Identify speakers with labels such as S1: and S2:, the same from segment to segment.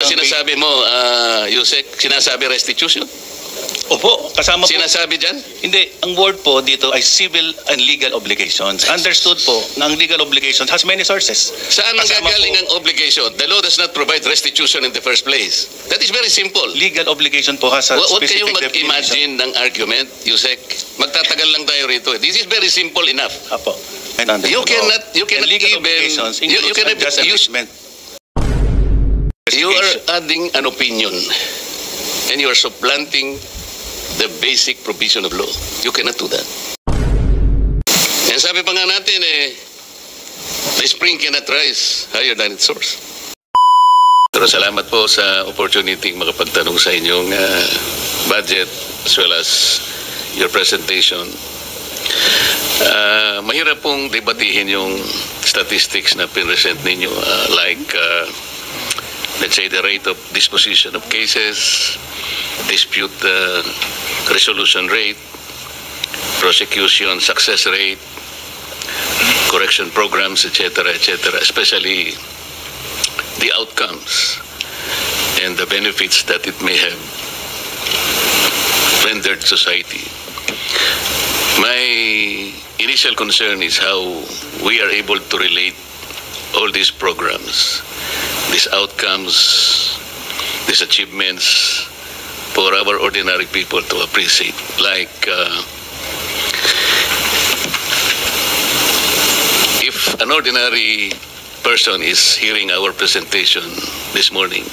S1: sinasabi mo, Yusek, sinasabi restitution?
S2: Opo, kasama po.
S1: Sinasabi dyan?
S2: Hindi, ang word po dito ay civil and legal obligations. Understood po na ang legal obligations has many sources.
S1: Saan ang
S2: Kasama
S1: gagaling
S2: po,
S1: ang obligation? The law does not provide restitution in the first place. That is very simple.
S2: legal obligation po has a
S1: Huwag
S2: specific
S1: kayong
S2: definition.
S1: mag-imagine ng argument, Yusek. Magtatagal lang tayo rito. This is very simple enough.
S2: Apo. And under
S1: You
S2: the law.
S1: cannot
S2: And legal
S1: even...
S2: obligations
S1: You
S2: includes
S1: cannot
S2: unjust
S1: use...
S2: enrichment.
S1: You are adding an opinion and you are supplanting the basic provision of law. You cannot do that. And sabi pa nga natin the spring cannot rise higher than its source. Pero salamat po sa opportunity makapagtanong sa inyong budget as well as your presentation. Mahirap pong debatihin yung statistics na pinresent ninyo let's say the rate of disposition of cases, dispute resolution rate, prosecution success rate, correction programs, etc., especially the outcomes and the benefits that it may have rendered society. My initial concern is how we are able to relate all these programs, these outcomes, these achievements for our ordinary people to appreciate. Like if an ordinary person is hearing our presentation this morning,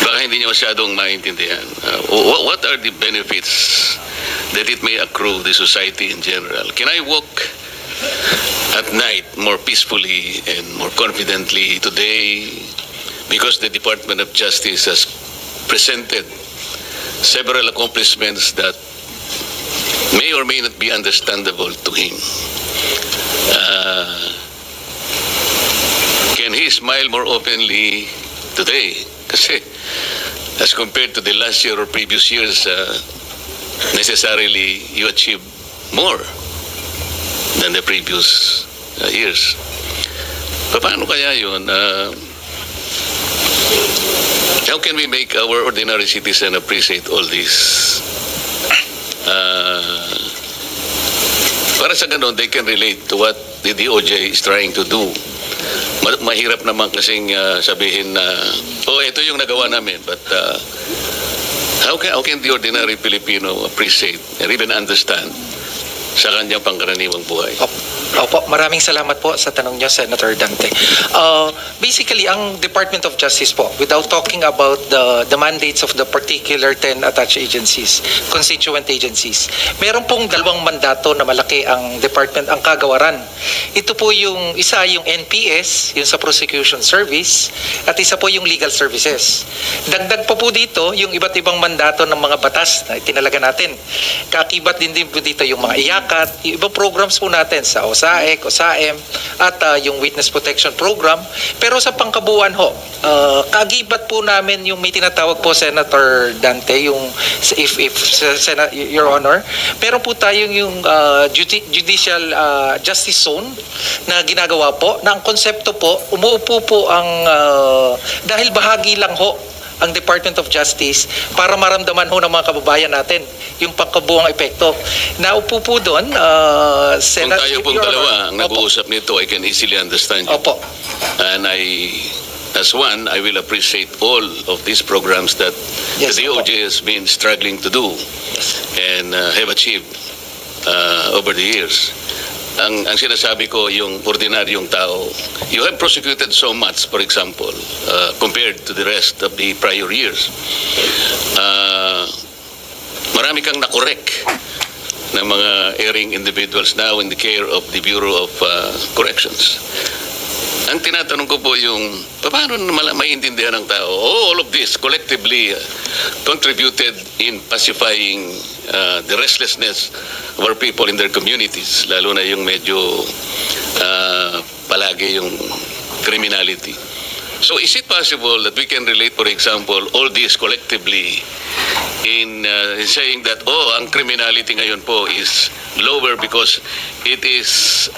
S1: baka hindi niya masyadong maintindihan. What are the benefits that it may accrue the society in general? Can I walk at night more peacefully and more confidently today because the Department of Justice has presented several accomplishments that may or may not be understandable to him? Can he smile more openly today? Kasi as compared to the last year or previous years, necessarily you achieve more than the previous years. Paano kaya yun? How can we make our ordinary citizen appreciate all this? Para sa ganun, they can relate to what the DOJ is trying to do. Mahirap naman kasing sabihin na, ito yung nagawa namin. But how can the ordinary Filipino appreciate and even understand sa kanyang pangkaraniwang buhay?
S3: Opo, maraming salamat po sa tanong niyo, Senator Dante. Basically, ang Department of Justice po, without talking about the mandates of the particular 10 attached agencies, constituent agencies, meron pong dalawang mandato na malaki ang department, ang kagawaran. Ito po yung isa, yung NPS, yung sa prosecution service, at isa po yung legal services. Dagdag pa po dito, yung iba't ibang mandato ng mga batas na itinalaga natin. Kaakibat din po dito yung mga IACAT, yung ibang programs po natin sa OSAEC, OSAM, at yung Witness Protection Program. Pero sa pangkabuuan ho, kaagibat po namin yung may tinatawag po, Senator Dante, yung Your Honor, meron po tayong yung Judicial Justice Zone na ginagawa po, na ang konsepto po, umuupo po ang, dahil bahagi lang ho ang Department of Justice para maramdaman ho ng mga kababayan natin yung pagkabuang epekto. Naupo po doon,
S1: Kung tayo pong dalawa ang nag-uusap nito, I can easily understand you.
S3: Opo.
S1: And as one, I will appreciate all of these programs that
S3: Yes,
S1: the DOJ has been struggling to do and have achieved over the years. Ang sinasabi ko, yung ordinaryong tao, you have prosecuted so much, for example, compared to the rest of the prior years. Marami kang nakorek ng mga erring individuals now in the care of the Bureau of Corrections. Ang tinatanong ko po yung, paano maintindihan ng tao? All of this collectively contributed in pacifying the restlessness of our people in their communities, lalo na yung medyo palagi yung criminality. So is it possible that we can relate, for example, all this collectively in saying that, ang criminality ngayon po is lower because it is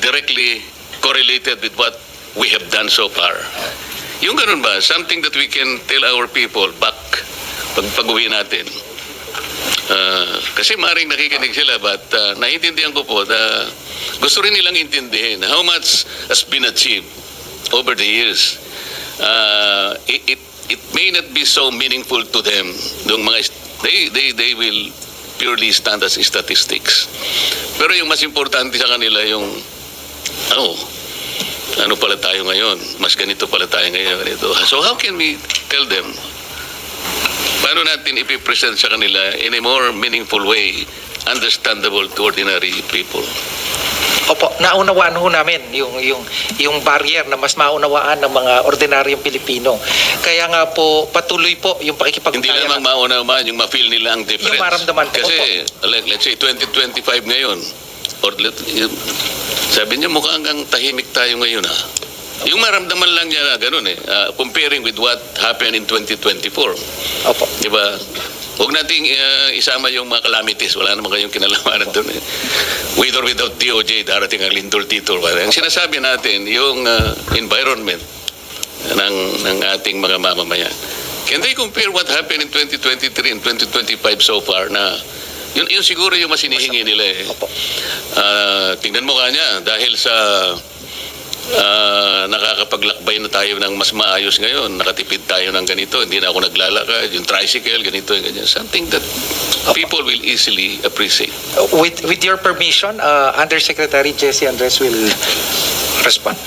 S1: directly correlated with what we have done so far. Yung ganun ba, something that we can tell our people back pag-uwi natin. Kasi maring nakikinig sila, but naiintindihan ko po na gusto rin nilang intindihin how much has been achieved over the years. It may not be so meaningful to them. Yung mga, they will purely stand as statistics. Pero yung mas importante sa kanila yung, ano pala tayo ngayon? Mas ganito pala tayo ngayon. Ganito. So how can we tell them? Paano natin ipipresent sa kanila in a more meaningful way, understandable to ordinary people?
S3: Opo, naunawaan ho namin yung barrier na mas maunawaan ng mga ordinaryong Pilipino. Kaya nga po, patuloy po yung pakikipagtaya.
S1: Hindi lamang maunawaan, yung ma-feel nila ang difference.
S3: Yung maramdaman po.
S1: Kasi, let's say, 2025 ngayon, or sabi niya mukhang ang tahimik tayo ngayon ha. Yung maramdaman lang niya na ganun comparing with what happened in 2024.
S3: Opo.
S1: Diba? Huwag nating isama yung mga calamities. Wala naman kayong kinalamanan doon With or without DOJ, darating ang lindol-titol. Ang sinasabi natin, yung environment ng ating mga mamamayan. Can they compare what happened in 2023 and 2025 so far na yun siguro yung mas hinihingi nila tingnan mo kanya dahil sa nakakapaglakbay na tayo ng mas maayos ngayon, nakatipid tayo ng ganito, hindi na ako naglalakad, yung tricycle, ganito, ganyan. Something that people will easily appreciate.
S3: With your permission, Undersecretary Jesse Andres will respond.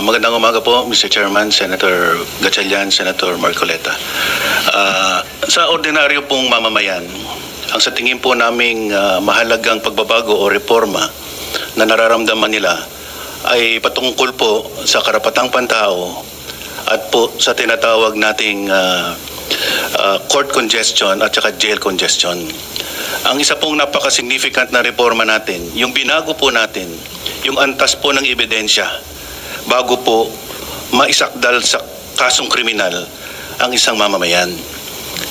S2: Magandang umaga po, Mr. Chairman, Senator Gatchalian, Senator Marcoleta. Sa ordinaryo pong mamamayan, ang sa tingin po naming mahalagang pagbabago o reforma na nararamdaman nila ay patungkol po sa karapatang pantao at po sa tinatawag nating court congestion at saka jail congestion. Ang isa pong napaka-significant na reforma natin, yung binago po natin, yung antas po ng ebidensya bago po maisakdal sa kasong kriminal ang isang mamamayan.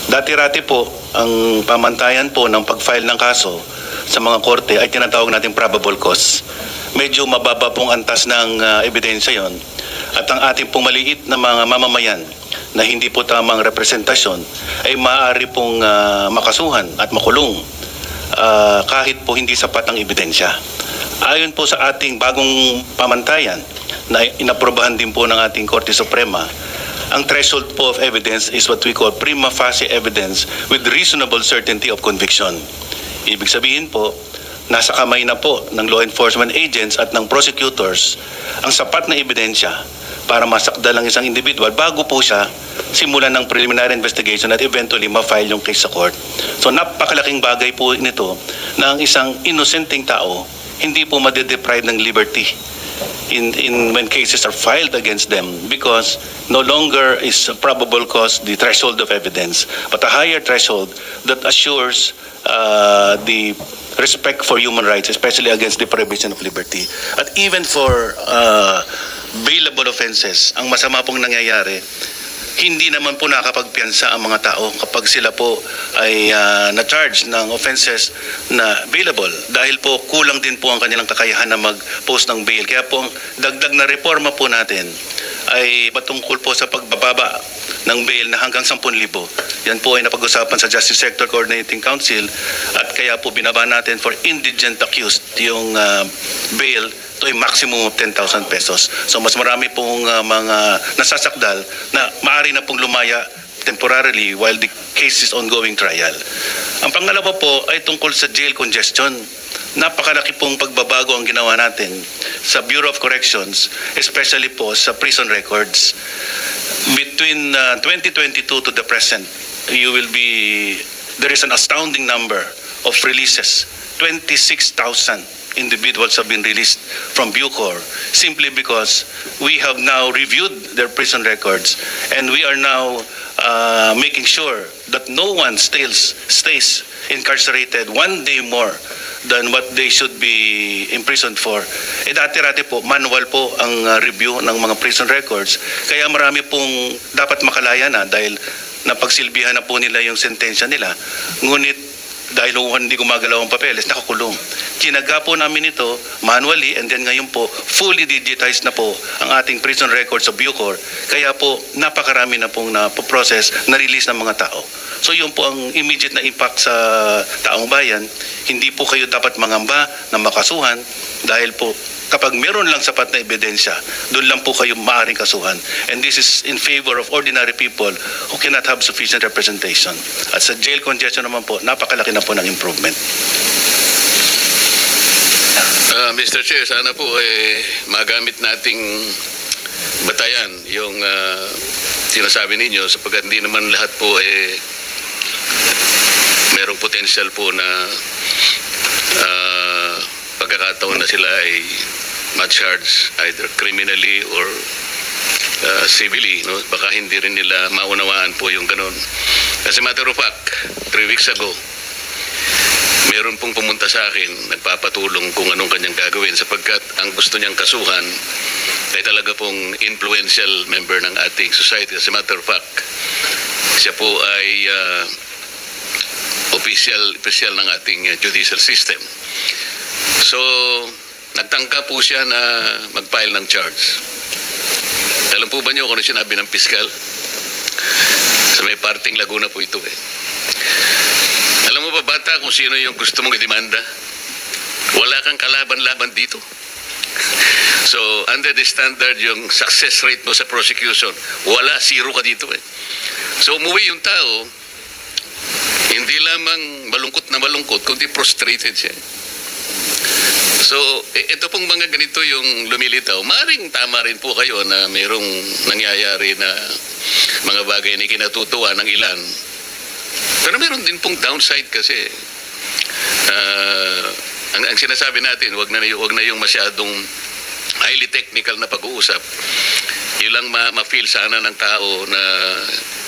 S2: Dati-rati po, ang pamantayan po ng pag-file ng kaso sa mga korte ay tinatawag natin probable cause. Medyo mababa pong antas ng ebidensya yon at ang ating pong maliit na mga mamamayan na hindi po tamang representasyon ay maaari pong makasuhan at makulong kahit po hindi sapat ang ebidensya. Ayon po sa ating bagong pamantayan na inaprobahan din po ng ating Korte Suprema, ang threshold po of evidence is what we call prima facie evidence with reasonable certainty of conviction. Ibig sabihin po, nasa kamay na po ng law enforcement agents at ng prosecutors ang sapat na ebidensya para masakdal ang isang individual bago po siya simulan ng preliminary investigation at eventually ma-file yung case sa court. So napakalaking bagay po nito na ang isang innocenteng tao hindi po madedeprive ng liberty in when cases are filed against them because no longer is probable cause the threshold of evidence but a higher threshold that assures the respect for human rights, especially against deprivation of liberty. At even for bailable offenses, ang masama pong nangyayari, hindi naman po nakakapagpiyansa ang mga tao kapag sila po ay na-charge ng offenses na bailable dahil po kulang din po ang kanilang kakayahan na mag-post ng bail. Kaya po ang dagdag na reforma po natin ay patungkol po sa pagbababa ng bail na hanggang 10,000. Yan po ay napag-usapan sa Justice Sector Coordinating Council at kaya po binaba natin for indigent accused yung bail to a maximum of 10,000 pesos. So mas marami pong mga nasasakdal na maaari na pong lumaya temporarily while the case is ongoing trial. Ang pangalawa po ay tungkol sa jail congestion. Napakalaki pong pagbabago ang ginawa natin sa Bureau of Corrections, especially po sa prison records. Between 2022 to the present, there is an astounding number of releases. 26,000 individuals have been released from Bucor simply because we have now reviewed their prison records and we are now making sure that no one stays incarcerated one day more than what they should be imprisoned for. Dati-rati po, manual po ang review ng mga prison records. Kaya marami pong dapat makalaya na dahil napagsilbihan na po nila yung sentensya nila. Ngunit dahil hindi gumagalaw ang papeles, nakakulong. Tinaga po namin ito manually, and then ngayon po, fully digitized na po ang ating prison records of Bucor. Kaya po, napakarami na pong na-process, na-release ng mga tao. So yun po ang immediate na impact sa taong bayan. Hindi po kayo dapat mangamba na makasuhan dahil po kapag meron lang sapat na ebidensya, doon lang po kayo maaaring kasuhan. And this is in favor of ordinary people who cannot have sufficient representation. At sa jail congestion naman po, napakalaki na po ng improvement.
S1: Mr. Chair, sana po magamit nating batayan yung sinasabi ninyo sapagkat hindi naman lahat po merong potential po na pagkakataon na sila ay ma-charge either criminally or civilly, no? Baka hindi rin nila maunawaan po yung ganun. As a matter of fact, 3 weeks ago, meron pong pumunta sa akin, nagpapatulong kung anong kanyang gagawin sapagkat ang gusto niyang kasuhan ay talaga pong influential member ng ating society. As a matter of fact, siya po ay official ng ating judicial system. So, nagtangka po siya na mag-file ng charge. Alam po ba niyo kung ano sinabi ng piskal? Sa may parting Laguna po ito Alam mo ba bata kung sino yung gusto mong idemanda? Wala kang kalaban-laban dito. So, under the standard, yung success rate mo sa prosecution, wala, 0 ka dito So, umuwi yung tao, hindi lamang malungkot, kundi frustrated siya. So, ito pong mga ganito yung lumilitaw. Maring tama rin po kayo na mayroong nangyayari na mga bagay na kinatutuwa ng ilan. Pero meron din pong downside kasi. Ang sinasabi natin, wag na yung masyadong highly technical na pag-uusap. Yun lang ma-feel sana ng tao na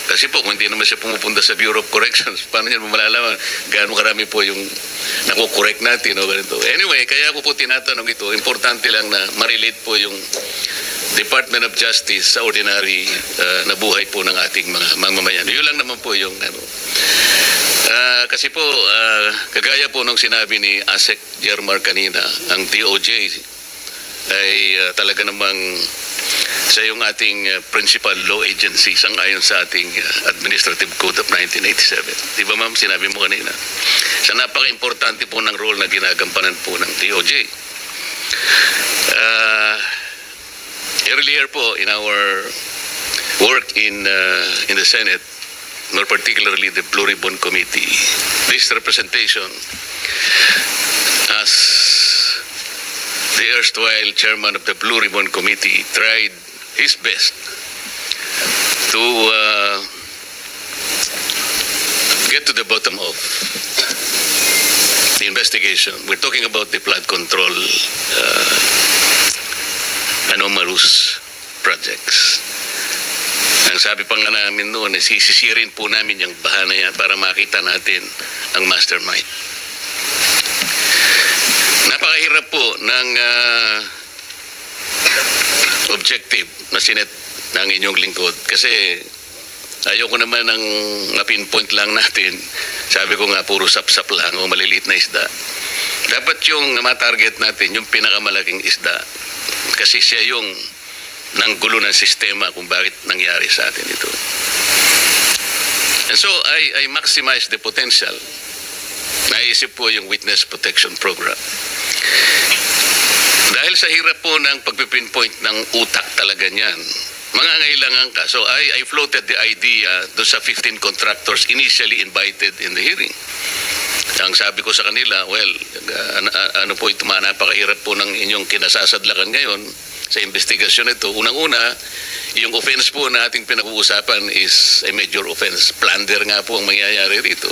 S1: kasi po kung hindi naman siya pumupunta sa Bureau of Corrections, paano niya malalaman gaano karami po yung nakukorek natin o ganito. Anyway, kaya ko po tinatanong ito, importante lang na ma-relate po yung Department of Justice sa ordinary na buhay po ng ating mga mamamayan. Yun lang naman po yung kasi po, kagaya po nung sinabi ni ASEC Jermar kanina, ang DOJ ay talaga namang sa yung ating principal law agency sang-ayon sa ating Administrative Code of 1987. Di ba ma'am, sinabi mo kanina? Sa napaka-importante po ng role na ginagampanan po ng DOJ. Earlier po in our work in the Senate, more particularly the Blue Ribbon Committee, this representation as the erstwhile chairman of the Blue Ribbon Committee tried his best to get to the bottom of the investigation. We're talking about the flood control anomalous projects. Ang sabi pa nga namin noon, sisisirin po namin yung baha na yan para makita natin ang mastermind. Napakahirap po ng objective na sinet ng inyong lingkod kasi ayoko naman ng na-pinpoint lang natin. Sabi ko nga, puro sap-sap lang o maliliit na isda. Dapat yung ma-target natin, yung pinakamalaking isda. Kasi siya yung nanggulo ng sistema kung bakit nangyari sa atin ito. And so, I maximize the potential. Naisip po yung Witness Protection Program. Dahil sa hirap po ng pagpipinpoint ng utak talaga niyan, mangangailangan ka. So I floated the idea doon sa 15 contractors initially invited in the hearing. Ang sabi ko sa kanila, well, ano po ito, napakahirap po ng inyong kinasasadlakan ngayon sa investigasyon ito. Unang-una, yung offense po na ating pinag-uusapan is a major offense. Plunder nga po ang mangyayari rito.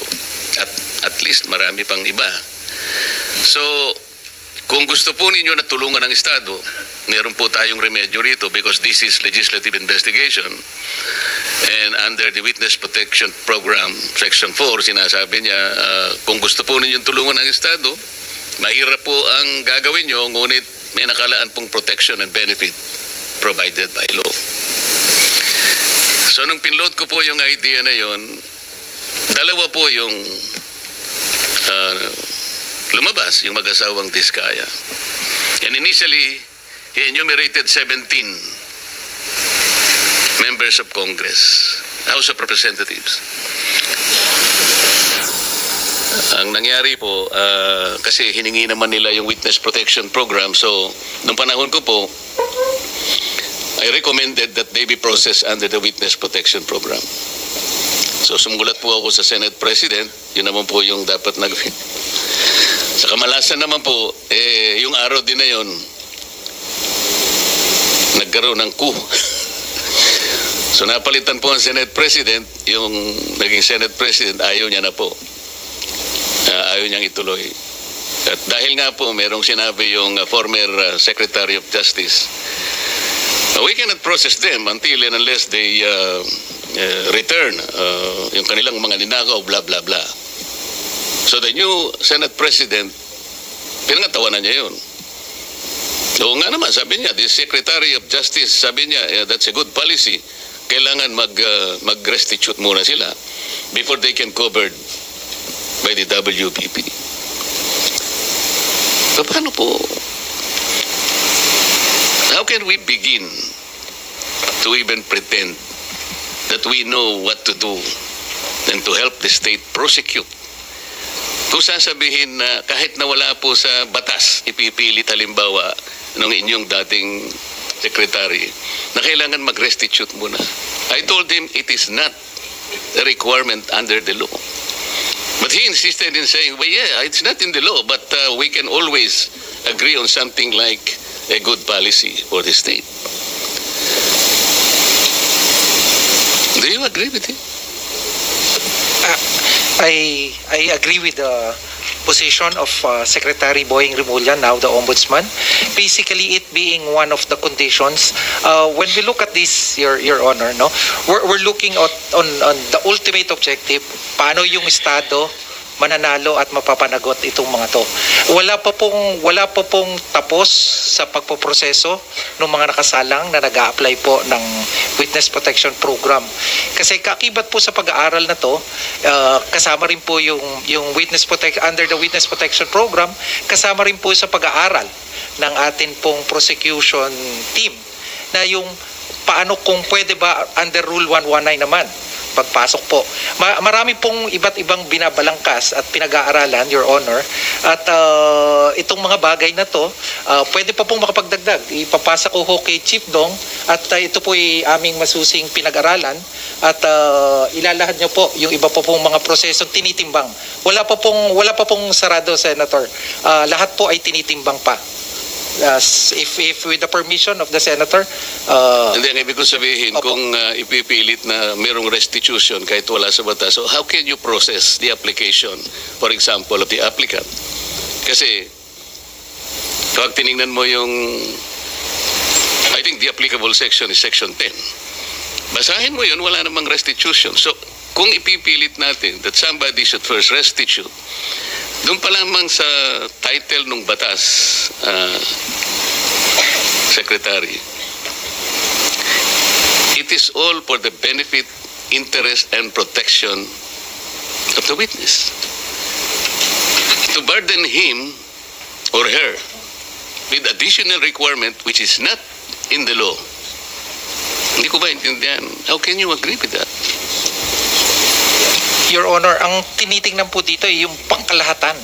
S1: At least marami pang iba. So, kung gusto po ninyo na tulungan ng Estado, meron po tayong remedyo rito because this is legislative investigation. And under the Witness Protection Program, Section 4, sinasabi niya, kung gusto po ninyo tulungan ng Estado, mahirap po ang gagawin nyo, ngunit may nakalaan pong protection and benefit provided by law. So, nung pinload ko po yung idea na yon, dalawa po yung lumabas yung mag-asawang Diskaya. And initially, he enumerated 17 members of Congress, House of Representatives. Ang nangyari po, kasi hiningi naman nila yung Witness Protection Program, so nung panahon ko po, I recommended that they be processed under the Witness Protection Program. So sumulat po ako sa Senate President, yun naman po yung dapat nagawin. Sa kamalasan naman po, yung araw din na yun, nagkaroon ng coup. So napalitan po ang Senate President, yung naging Senate President, ayaw niya na po. Ayaw niyang ituloy. At dahil nga po, merong sinabi yung former Secretary of Justice, we cannot process them until and unless they return yung kanilang mga ninakaw, blah, blah, blah. So the new Senate President, pinangatawanan niya yun. Oo nga naman, sabi niya, the Secretary of Justice, sabi niya, that's a good policy. Kailangan mag-restitute muna sila before they can covered by the WPP. So paano po? How can we begin to even pretend that we know what to do and to help the state prosecute? Kung sasabihin na kahit na wala po sa batas, ipipilit halimbawa ng inyong dating secretary na kailangan mag-restitute muna. I told him it is not a requirement under the law. But he insisted in saying, well, yeah, it's not in the law, but we can always agree on something like a good policy for the state. Do you agree with him?
S3: I agree with the position of Secretary Boying Rimulya, now the Ombudsman. Basically, it being one of the conditions. When we look at this, Your Honor, no, we're looking at on the ultimate objective. Paano yung Estado mananalo at mapapanagot itong mga to. Wala pa pong tapos sa pagpoproseso ng mga nakasalang na nag-a-apply po ng Witness Protection Program. Kasi kakibat po sa pag-aaral na to, kasama rin po yung under the Witness Protection Program, kasama rin po sa pag-aaral ng atin pong prosecution team na yung paano kung pwede ba under Rule 119 naman pagpasok po. Marami pong iba't ibang binabalangkas at pinag-aaralan, Your Honor, at itong mga bagay na to, pwede pa pong makapagdagdag. Ipapasa ko ho kay Chief Dong at ito po ay aming masusing pinag-aralan at ilalahad niyo po yung iba pa pong mga prosesong tinitimbang. Wala pa pong sarado, Senator. Lahat po ay tinitimbang pa. If with the permission of the Senator.
S1: Hindi, ang ibig ko sabihin, kung ipipilit na merong restitution kahit wala sa batas, so how can you process the application, for example, of the applicant? Kasi, pag tinignan mo yung, I think the applicable section is section 10. Basahin mo yun, wala namang restitution. So, kung ipipilit natin that somebody should first restitute, doon pa lamang sa title ng batas, Secretary, it is all for the benefit, interest, and protection of the witness. To burden him or her with additional requirement which is not in the law. Hindi ko ba intindihan? How can you agree with that?
S3: Your Honor, ang tinitingnan po dito ay yung pangkalahatan.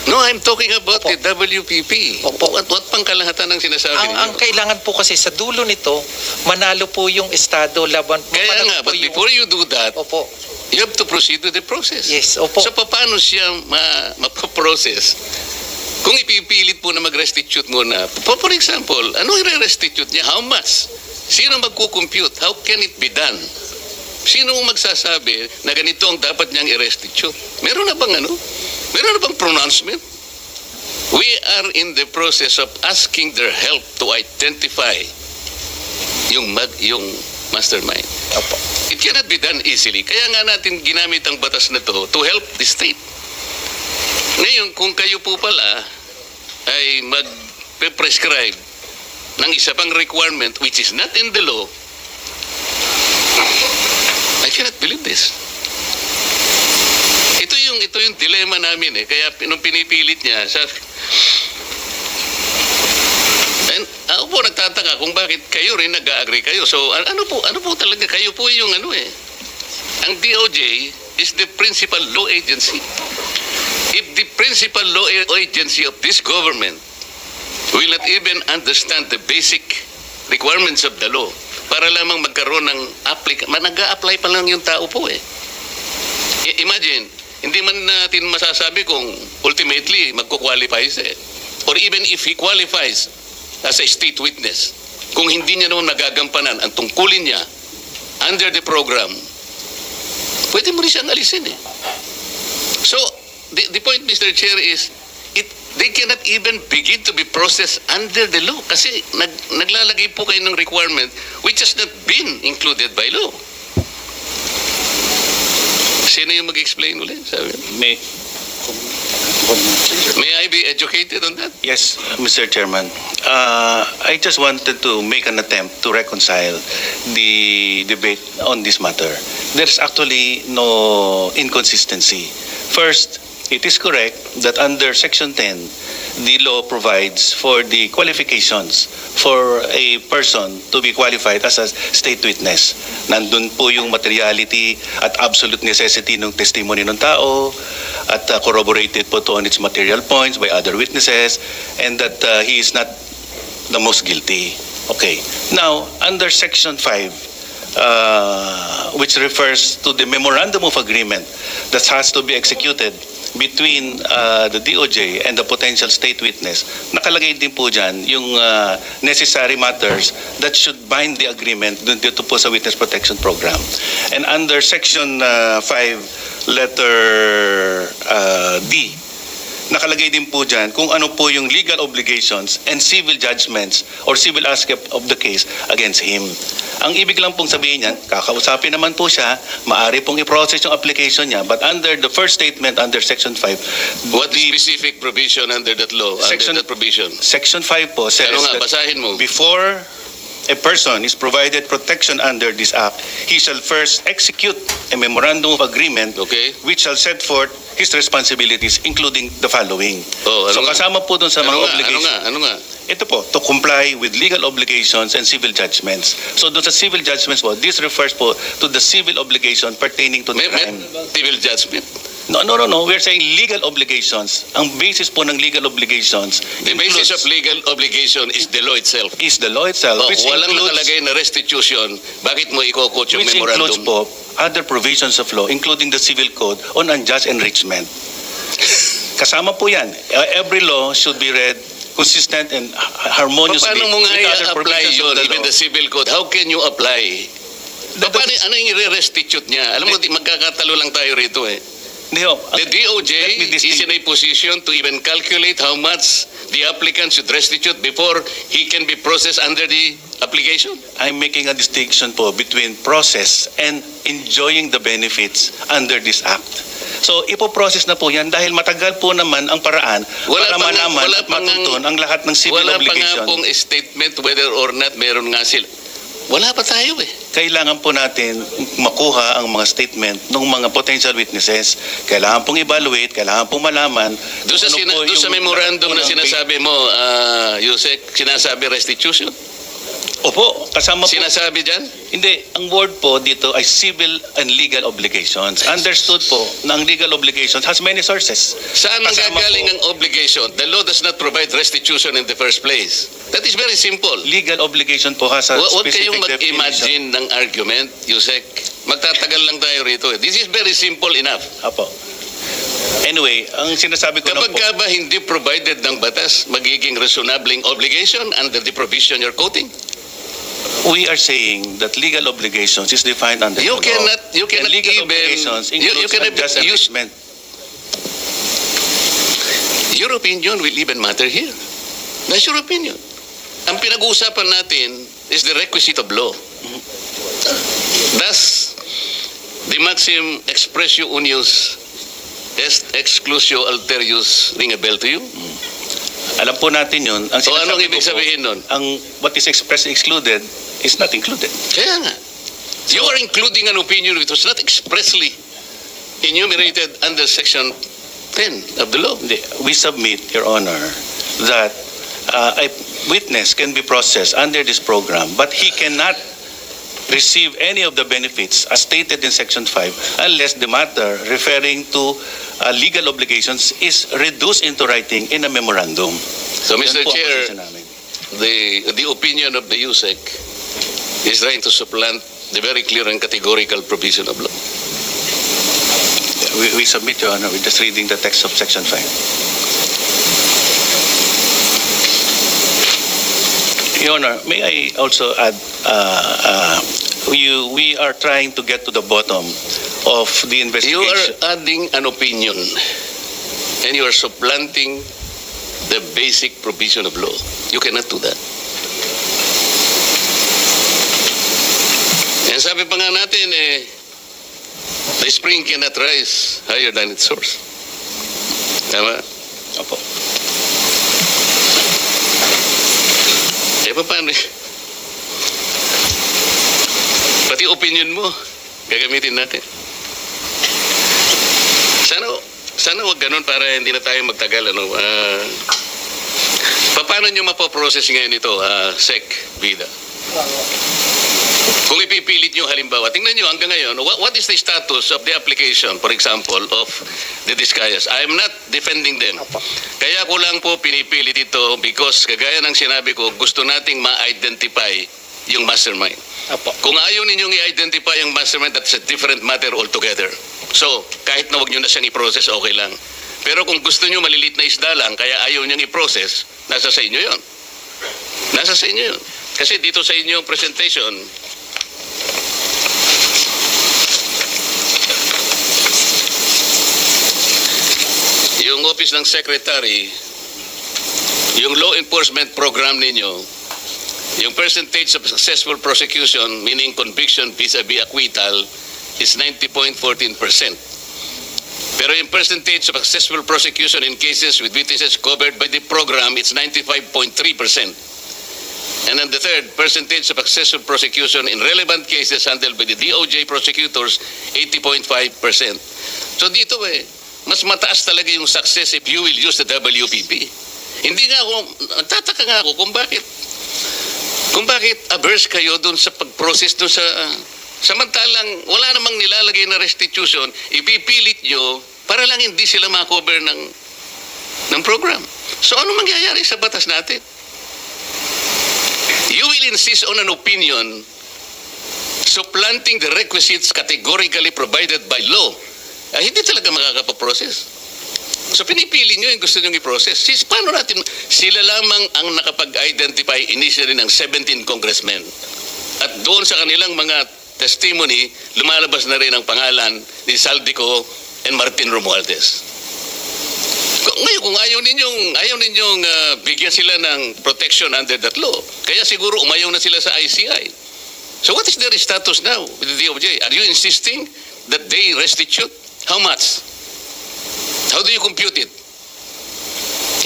S1: No, I'm talking about the WPP.
S3: Opo.
S1: What pangkalahatan ang sinasabi ninyo?
S3: Ang kailangan po kasi sa dulo nito, manalo po yung Estado laban.
S1: Kaya nga, but before you do that,
S3: opo,
S1: you have to proceed with the process.
S3: Yes, opo.
S1: So, paano siya mapaprocess? Kung ipipilit po na mag-restitute muna, for example, ano i-restitute niya? How much? Sino magkukompute? How can it be done? Sino magsasabi na ganito ang dapat niyang i-restitute? Meron na bang Meron na bang pronouncement? We are in the process of asking their help to identify yung mastermind.
S3: Opo.
S1: It cannot be done easily. Kaya nga natin ginamit ang batas na to help the state. Ngayon, kung kayo po pala ay mag-prescribe ng isa pang requirement which is not in the law, I cannot believe this. Ito yung dilemma namin eh. Kaya nung pinipilit niya, and ako po nagtataka kung bakit kayo rin nag-agree kayo. So ano po talaga kayo po yung ang DOJ is the principal law agency. If the principal law agency of this government will not even understand the basic requirements of the law para lamang magkaroon ng nag-a-apply pa lang yung tao po eh. Imagine, hindi man natin masasabi kung ultimately magko-qualify siya eh. Or even if he qualifies as a state witness, kung hindi niya naman magagampanan ang tungkulin niya under the program, pwede mo rin siyang alisin eh. So, the point, Mr. Chair, is they cannot even begin to be processed under the law kasi naglalagay po kayo ng requirement which has not been included by law. Sino yung mag-explain ulit? Sabi? May I be educated on that?
S2: Yes, Mr. Chairman. I just wanted to make an attempt to reconcile the debate on this matter. There's actually no inconsistency. First, it is correct that under Section 10, the law provides for the qualifications for a person to be qualified as a state witness. Nandun po yung materiality at absolute necessity ng testimony ng tao at corroborated po to on its material points by other witnesses and that he is not the most guilty. Okay. Now, under Section 5, which refers to the memorandum of agreement that has to be executed between the DOJ and the potential state witness, nakalagay din po dyan yung necessary matters that should bind the agreement dito po sa Witness Protection Program. And under Section 5, letter D, nakalagay din po dyan kung ano po yung legal obligations and civil judgments or civil aspect of the case against him. Ang ibig lang pong sabihin niyan, kakausapin naman po siya, maaari pong i-process yung application niya, but under the first statement under Section 5,
S1: what specific provision under that law? Under that provision?
S2: Section 5 po says that
S1: basahin mo.
S2: before a person is provided protection under this act, he shall first execute a memorandum of agreement which shall set forth his responsibilities including the following. So kasama po dun sa mga obligations.
S1: Ano nga?
S2: Ito po, to comply with legal obligations and civil judgments. So doon sa civil judgments po, this refers po to the civil obligation pertaining to the crime.
S1: Civil judgment?
S2: No. We're saying legal obligations. Ang basis po ng legal obligations.
S1: The basis of legal obligation is the law itself.
S2: Is the law itself. Which
S1: walang
S2: includes,
S1: nakalagay na restitution. Bakit mo ikokot yung memorandum?
S2: Which includes po other provisions of law, including the civil code on unjust enrichment. Kasama po yan. Every law should be read consistent and harmoniously.
S1: Paano mo nga
S2: with other
S1: i-apply
S2: provisions
S1: yun,
S2: of the
S1: even
S2: law?
S1: the civil code? How can you apply? Ano yung i-restitute niya? Alam mo, magkakatalo lang tayo rito eh. The DOJ is in a position to even calculate how much the applicant should restitute before he can be processed under the application.
S2: I'm making a distinction po between process and enjoying the benefits under this act. So, ipoprocess na po yan dahil matagal po naman ang paraan para malaman at matuntun ang lahat ng civil obligation.
S1: Wala pa nga pong statement whether or not meron nga sila. Wala pa tayo eh.
S2: Kailangan po natin makuha ang mga statement ng mga potential witnesses. Kailangan pong evaluate, kailangan pong malaman.
S1: Doon sa memorandum na sinasabi mo, Yusek, sinasabi restitution?
S2: Opo, kasama po.
S1: Sinasabi dyan?
S2: Hindi, ang word po dito ay civil and legal obligations. Understood po na ang legal obligations has many sources.
S1: Saan nanggagaling ang obligation? The law does not provide restitution in the first place. That is very simple.
S2: Legal obligation po has a
S1: Huwag
S2: specific
S1: kayong
S2: definition.
S1: mag-imagine ng argument, Yusek. Magtatagal lang tayo rito. This is very simple enough.
S2: Apo. Anyway, ang sinasabi ko lang
S1: Kapag
S2: po,
S1: ka ba hindi provided ng batas, magiging reasonabling obligation under the provision you're quoting?
S2: we are saying that legal obligations is defined under the law.
S1: You cannot
S2: And legal
S1: even
S2: obligations includes unjust enrichment.
S1: Your opinion will even matter here. That's your opinion. Ang pinag-uusapan natin is the requisite of law. Thus, the maxim expressio unius est exclusio alterius ring a bell to you?
S2: Alam po natin yun. Ang
S1: So anong
S2: sinasabi
S1: ibig
S2: ko po,
S1: sabihin nun?
S2: Ang what is expressly excluded is not included.
S1: Kaya nga. You are including an opinion which was not expressly enumerated under Section 10 of the law.
S2: We submit, Your Honor, that a witness can be processed under this program, but he cannot receive any of the benefits as stated in Section 5 unless the matter referring to legal obligations is reduced into writing in a memorandum.
S1: So, Mr.
S2: Yan po ang
S1: Chair,
S2: posisyon namin.
S1: the opinion of the USEC is trying to supplant the very clear and categorical provision of law.
S2: We submit, Your Honor, we're just reading the text of Section 5. Your Honor, may I also add, we are trying to get to the bottom of the
S1: You
S2: investigation.
S1: are adding an opinion and you are supplanting the basic provision of law. You cannot do that. And sabi pa nga natin, the spring cannot rise higher than its source. Tama?
S2: Opo.
S1: Paano? Pati opinion mo, gagamitin natin. Sana wag ganun para hindi na tayo magtagal. Paano nyo mapoprocess ngayon ito, Sec, Vida? Kung ipipilit nyo halimbawa, tingnan nyo hanggang ngayon, what is the status of the application, for example, of the Discayas? I am not defending them. Kaya ko lang po pinipilit ito because kagaya ng sinabi ko, gusto nating ma-identify yung mastermind. Kung ayaw ninyong i-identify yung mastermind, that's a different matter altogether. So, kahit na wag nyo na siyang i-process, okay lang. Pero kung gusto nyo malilit na isda lang, kaya ayaw niyang i-process, nasa sa inyo yun. Nasa sa inyo yun. Kasi dito sa inyong presentation, yung office ng secretary, yung law enforcement program ninyo, yung percentage of successful prosecution, meaning conviction vis-a-vis acquittal, is 90.14%. Pero yung percentage of successful prosecution in cases with witnesses covered by the program, it's 95.3%. And then the third, percentage of successful prosecution in relevant cases handled by the DOJ prosecutors, 80.5%. So dito mas mataas talaga yung success if you will use the WPP. Hindi nga ako, nagtataka nga ako kung bakit averse kayo dun sa pag-process dun sa, samantalang wala namang nilalagay na restitution, ipipilit nyo para lang hindi sila ma-cover ng program. So ano mangyayari sa batas natin? You will insist on an opinion supplanting the requisites categorically provided by law. Hindi talaga makakapaprocess. So pinipili nyo yung gusto nyo i-process. Paano natin? Sila lamang ang nakapag-identify initially ng 17 congressmen. At doon sa kanilang mga testimony, lumalabas na rin ang pangalan ni Saldico and Martin Romualdez. Ngayon, kung ayaw ninyong bigyan sila ng protection under that law, kaya siguro umayaw na sila sa ICI. So what is their status now with the DOJ? Are you insisting that they restitute? How much? How do you compute it?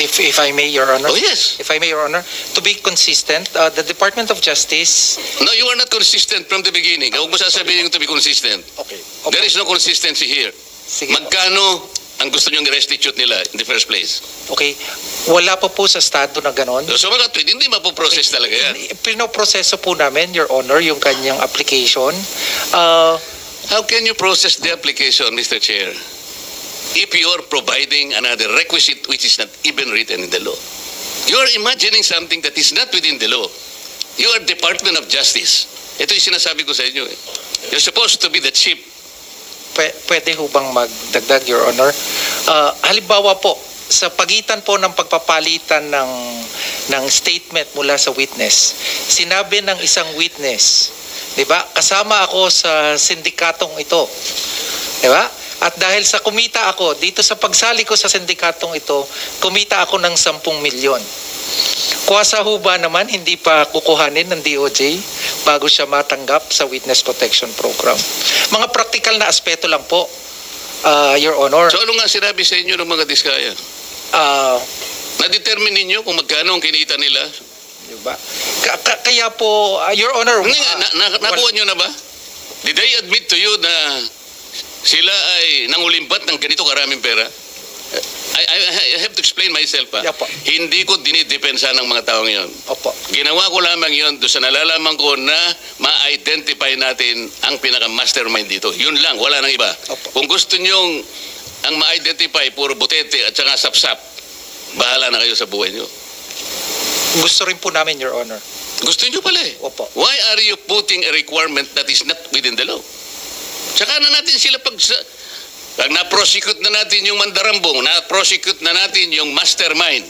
S3: If I may, Your Honor.
S1: Oh, yes.
S3: If I may, Your Honor, to be consistent, the Department of Justice...
S1: No, you are not consistent from the beginning. Huwag mo sasabihin to be consistent.
S3: Okay.
S1: There is no consistency here.
S3: Sige.
S1: Magkano ang gusto nyo i-restitute nila in the first place?
S3: Okay. Wala pa po sa estado na ganon.
S1: So mga tweet, hindi mapoprocess talaga yan.
S3: Pinoproseso po namin, Your Honor, yung kanyang application.
S1: How can you process the application, Mr. Chair, if you are providing another requisite which is not even written in the law? You are imagining something that is not within the law. You are Department of Justice. Ito yung sinasabi ko sa inyo. You're supposed to be the chief.
S3: Pwede ho bang magdagdag, Your Honor? Halimbawa po, sa pagitan po ng pagpapalitan ng statement mula sa witness, sinabi ng isang witness, di ba, kasama ako sa sindikatong ito. Di ba? At dahil sa kumita ako, dito sa pagsali ko sa sindikatong ito, kumita ako ng 10 milyon. Kuwasa ho ba naman hindi pa kukuhanin ng DOJ bago siya matanggap sa Witness Protection Program? Mga practical na aspeto lang po, Your Honor.
S1: So ano nga sinabi sa inyo ng mga Diskaya? Na-determine ninyo kung magkano ang kinita nila?
S3: Diba? Kaya po, Your Honor...
S1: Nakuha nyo na ba? Did they admit to you na sila ay nangulimbat ng ganito karaming pera. I have to explain myself.
S3: Yeah, po.
S1: Hindi ko dinidepensa ng mga taong yon.
S3: Opo.
S1: Ginawa ko lamang yon doon sa nalalaman ko na ma-identify natin ang pinaka-mastermind dito. Yun lang, wala nang iba.
S3: Opo.
S1: Kung gusto nyong ang ma-identify, puro butete at saka sapsap, bahala na kayo sa buhay nyo.
S3: Gusto rin po namin, Your Honor.
S1: Gusto nyo pala eh.
S3: Opo.
S1: Why are you putting a requirement that is not within the law? Tsaka na natin sila pag na-prosecute na natin yung mandarambong, na-prosecute na natin yung mastermind.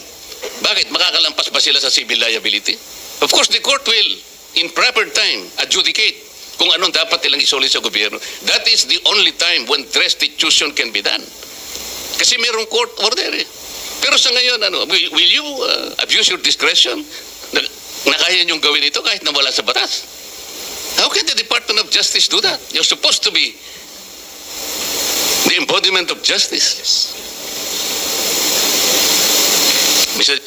S1: Bakit? Makakalampas ba sila sa civil liability? Of course, the court will, in proper time, adjudicate kung anong dapat nilang isolid sa gobyerno. That is the only time when restitution can be done. Kasi mayroong court order eh. Pero sa ngayon, will you abuse your discretion? Na kaya niyong gawin ito kahit na wala sa batas? How can the Department of Justice do that? You're supposed to be the embodiment of justice.
S3: Yes.
S1: Mr.